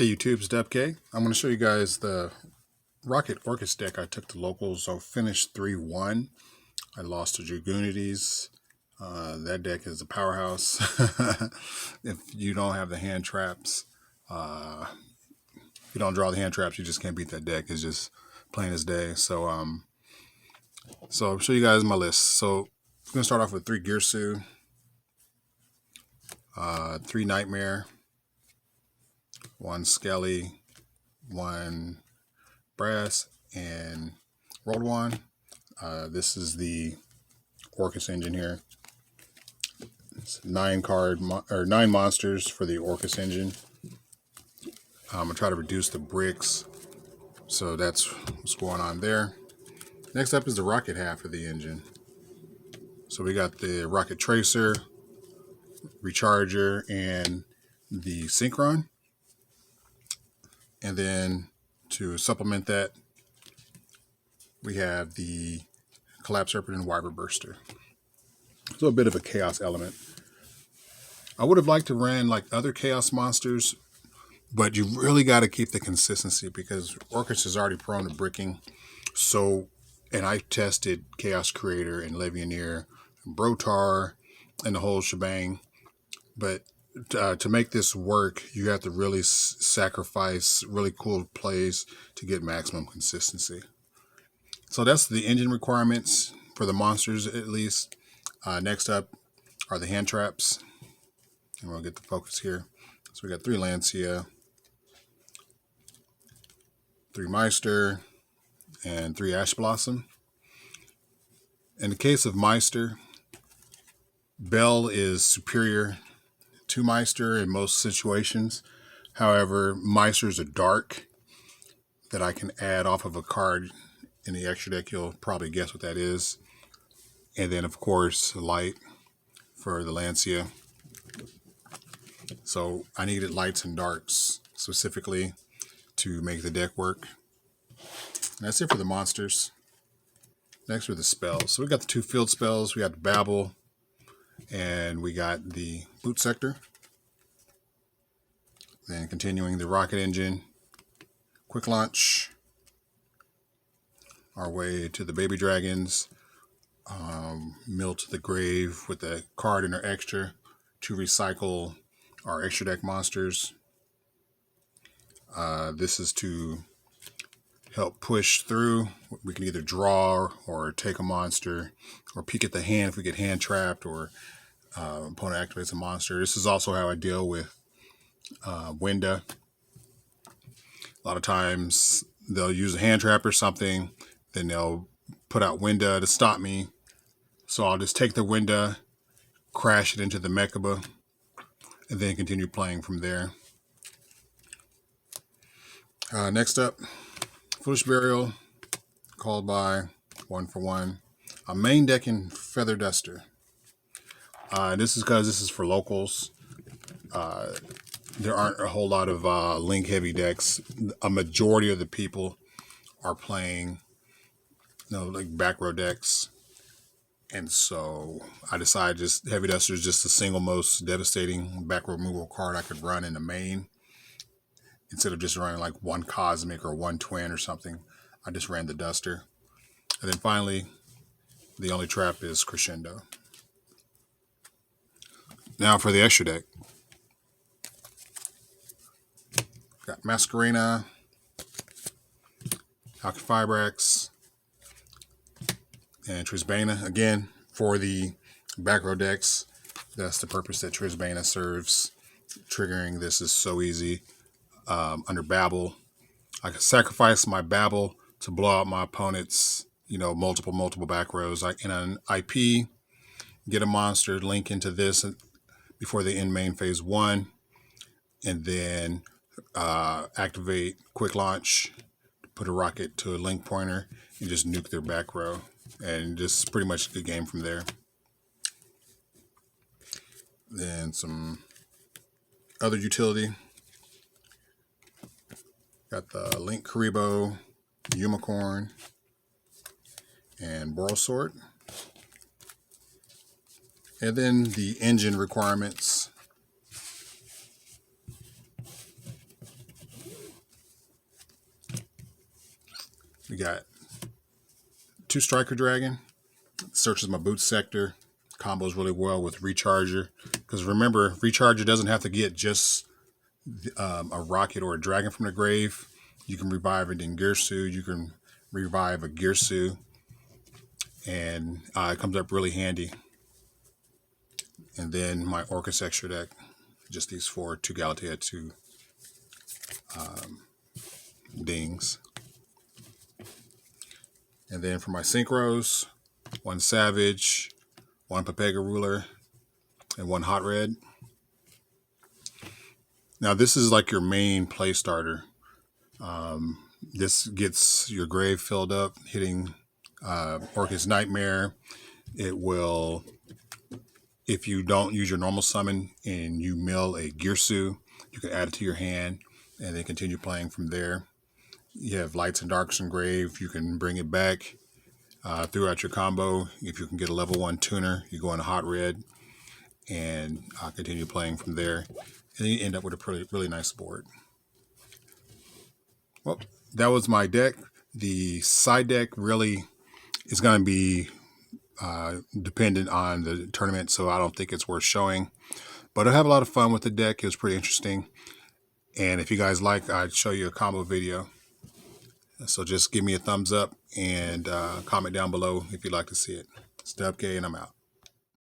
Hey YouTube, it's ygodubk. I'm going to show you guys the Rocket Orchis deck I took to locals. So finished 3-1. I lost to Dragunities. That deck is a powerhouse. If you don't have the hand traps, if you don't draw the hand traps, you just can't beat that deck. It's just plain as day. So I'll show you guys my list. So I'm going to start off with 3 Girsu, 3 Nightmare, 1 Skelly, 1 Brass, and rolled 1. This is the Orchis engine here. It's 9 monsters for the Orchis engine. I'm gonna try to reduce the bricks, so that's what's going on there. Next up is the rocket half of the engine. So we got the rocket tracer, recharger, and the synchron. And then to supplement that, we have the collapse serpent and wyvern burster. So a bit of a chaos element. I would have liked to run like other chaos monsters, but you really got to keep the consistency because Orchis is already prone to bricking. So, and I tested Chaos Creator and Legionnaire, and Brotar, and the whole shebang. But to make this work, you have to really sacrifice really cool plays to get maximum consistency. So that's the engine requirements for the monsters, at least. Next up are the hand traps. And we'll get the focus here. So we got 3 Lancia, 3 Meister, and 3 Ash Blossom. In the case of Meister, Bell is superior to Meister in most situations. However, Meisters are dark that I can add off of a card in the extra deck. You'll probably guess what that is. And then, of course, light for the Lancia. So I needed lights and darks specifically to make the deck work. And that's it for the monsters. Next are the spells. So we got the 2 field spells. We got the Babble, and we got the Boot Sector. Then continuing the Rocket Engine, Quick Launch, our way to the Baby Dragons, Mill to the Grave with a card in our extra to recycle our extra deck monsters. This is to help push through. We can either draw or take a monster or peek at the hand if we get hand trapped or opponent activates a monster. This is also how I deal with Winda. A lot of times they'll use a hand trap or something, then they'll put out Winda to stop me. So I'll just take the Winda, crash it into the Mechaba, and then continue playing from there. Next up, Foolish Burial, called by 1 for 1. A main decking Feather Duster. This is because this is for locals. There aren't a whole lot of link heavy decks. A majority of the people are playing, like back row decks. And so I decided just Heavy Duster is just the single most devastating back row removal card I could run in the main. Instead of just running like 1 Cosmic or 1 Twin or something, I just ran the Duster. And then finally, the only trap is Crescendo. Now for the extra deck. Got Masquerena, Alkafibrax, and Trisbana. Again, for the back row decks, that's the purpose that Trisbana serves. Triggering this is so easy. Under Babble, I can sacrifice my Babble to blow out my opponent's, multiple back rows. In an IP, get a monster, link into this before they end main phase 1, and then activate Quick Launch, put a rocket to a link pointer, and just nuke their back row. And just pretty much a good game from there. Then some other utility. Got the Link Karibo, Unicorn, and Boral Sword. And then the engine requirements. We got 2 Striker Dragon. Searches my boot sector. Combos really well with Recharger. Because remember, Recharger doesn't have to get just a rocket or a dragon from the grave. You can revive it in Girsu. You can revive a Girsu. And it comes up really handy. And then my Orcus extra deck. Just these 4, 2 Galatea, 2 Dings. And then for my Synchros, 1 Savage, 1 Pepega Ruler, and 1 Hot Red. Now this is like your main play starter. This gets your grave filled up, hitting Orcus Nightmare. It will, if you don't use your normal summon and you mill a Girsu, you can add it to your hand and then continue playing from there. You have Lights and Darks and Grave. You can bring it back throughout your combo. If you can get a level 1 tuner, you go into Hot Red and continue playing from there. And then you end up with a really nice board. Well, that was my deck. The side deck really is going to be dependent on the tournament, so I don't think it's worth showing. But I have a lot of fun with the deck. It was pretty interesting. And if you guys like, I'd show you a combo video. So just give me a thumbs up and comment down below if you'd like to see it. It's Dubk, and I'm out.